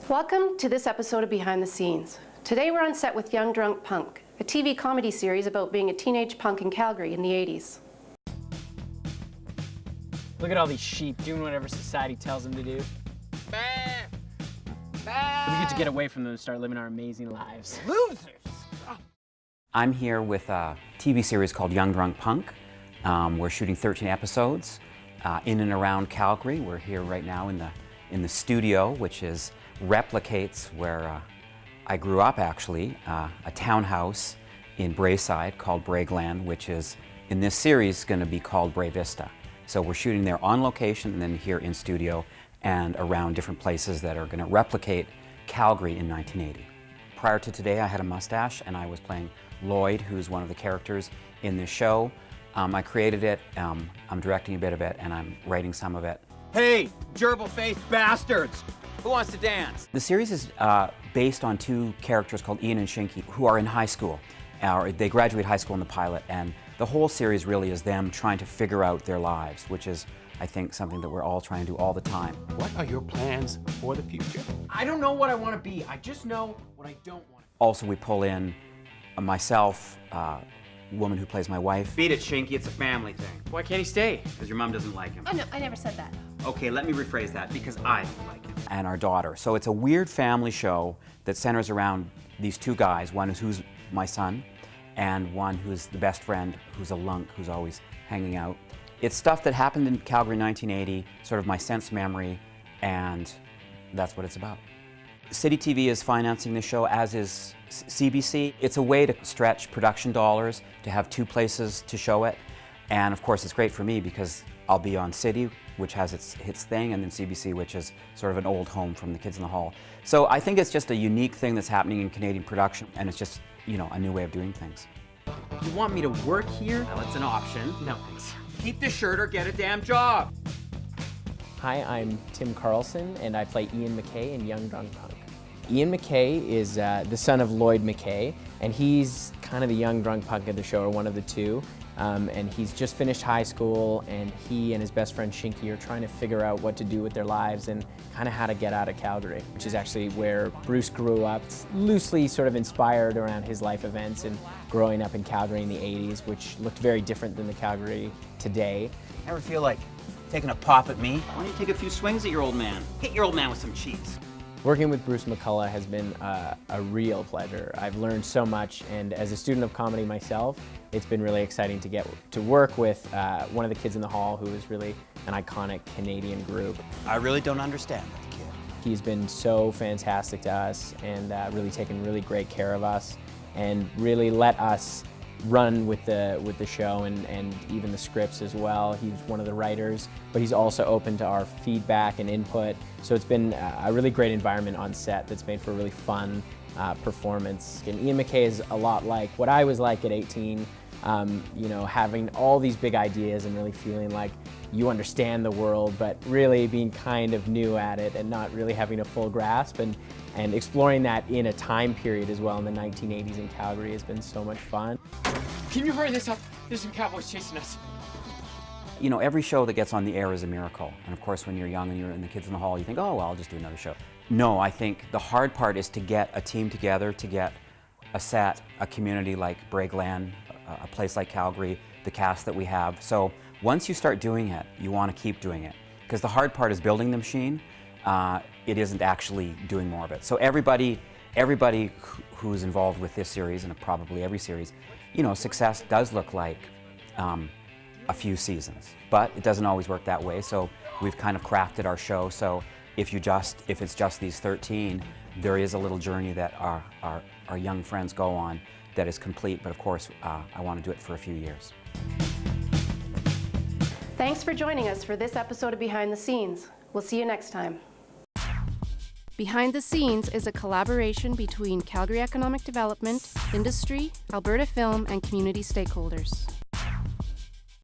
Welcome to this episode of Behind the Scenes. Today we're on set with Young Drunk Punk, a TV comedy series about being a teenage punk in Calgary in the 80s. Look at all these sheep doing whatever society tells them to do. We get to get away from them and start living our amazing lives. Losers! I'm here with a TV series called Young Drunk Punk. We're shooting 13 episodes in and around Calgary. We're here right now in the studio, which replicates where I grew up actually, a townhouse in Braeside called Braegland, which is in this series going to be called Bray Vista. So we're shooting there on location and then here in studio and around different places that are going to replicate Calgary in 1980. Prior to today I had a mustache and I was playing Lloyd, who's one of the characters in this show. I created it, I'm directing a bit of it, and I'm writing some of it. Hey, gerbil-faced bastards! Who wants to dance? The series is based on two characters called Ian and Shinky, who are in high school. They graduate high school in the pilot, and the whole series really is them trying to figure out their lives, which is, I think, something that we're all trying to do all the time. What are your plans for the future? I don't know what I want to be. I just know what I don't want to be. Also, we pull in myself, woman who plays my wife. Beat it, Shinky, it's a family thing. Why can't he stay? Because your mom doesn't like him. Oh no, I never said that. Okay, let me rephrase that, because I don't like him. And our daughter. So it's a weird family show that centers around these two guys. One is who's my son, and one who's the best friend, who's a lunk, who's always hanging out. It's stuff that happened in Calgary in 1980, sort of my sense memory, and that's what it's about. City TV is financing the show, as is CBC. It's a way to stretch production dollars, to have two places to show it. And of course it's great for me because I'll be on City, which has its thing, and then CBC, which is sort of an old home from the Kids in the Hall. So I think it's just a unique thing that's happening in Canadian production, and it's just, you know, a new way of doing things. You want me to work here? Well, it's an option. No, thanks. Keep the shirt or get a damn job. Hi, I'm Tim Carlson, and I play Ian McKay in Young Drunk Punk. Ian McKay is the son of Lloyd McKay, and he's kind of the young drunk punk of the show, or one of the two. And he's just finished high school, and he and his best friend Shinky are trying to figure out what to do with their lives and kind of how to get out of Calgary, which is actually where Bruce grew up. It's loosely sort of inspired around his life events and growing up in Calgary in the 80s, which looked very different than the Calgary today. Ever feel like taking a pop at me? Why don't you take a few swings at your old man? Hit your old man with some cheese. Working with Bruce McCulloch has been a real pleasure. I've learned so much, and as a student of comedy myself, it's been really exciting to get to work with one of the Kids in the Hall, who is really an iconic Canadian group. I really don't understand that kid. He's been so fantastic to us, and really taken really great care of us, and really let us run with the show and even the scripts as well. He's one of the writers, but he's also open to our feedback and input. So it's been a really great environment on set that's made for a really fun performance. And Ian McKay is a lot like what I was like at 18, you know, having all these big ideas and really feeling like you understand the world, but really being kind of new at it and not really having a full grasp, and exploring that in a time period as well in the 1980s in Calgary has been so much fun. Can you hurry this up? There's some cowboys chasing us. You know, every show that gets on the air is a miracle. And of course, when you're young and you're in the Kids in the Hall, you think, oh, well, I'll just do another show. No, I think the hard part is to get a team together, to get a set, a community like Braegland, a place like Calgary, the cast that we have. So once you start doing it, you want to keep doing it. Because the hard part is building the machine. It isn't actually doing more of it. So everybody who's involved with this series, and probably every series, you know, success does look like a few seasons, but it doesn't always work that way. So we've kind of crafted our show. So if it's just these 13, there is a little journey that our young friends go on that is complete. But of course, I want to do it for a few years. Thanks for joining us for this episode of Behind the Scenes. We'll see you next time. Behind the Scenes is a collaboration between Calgary Economic Development, industry, Alberta Film, and community stakeholders.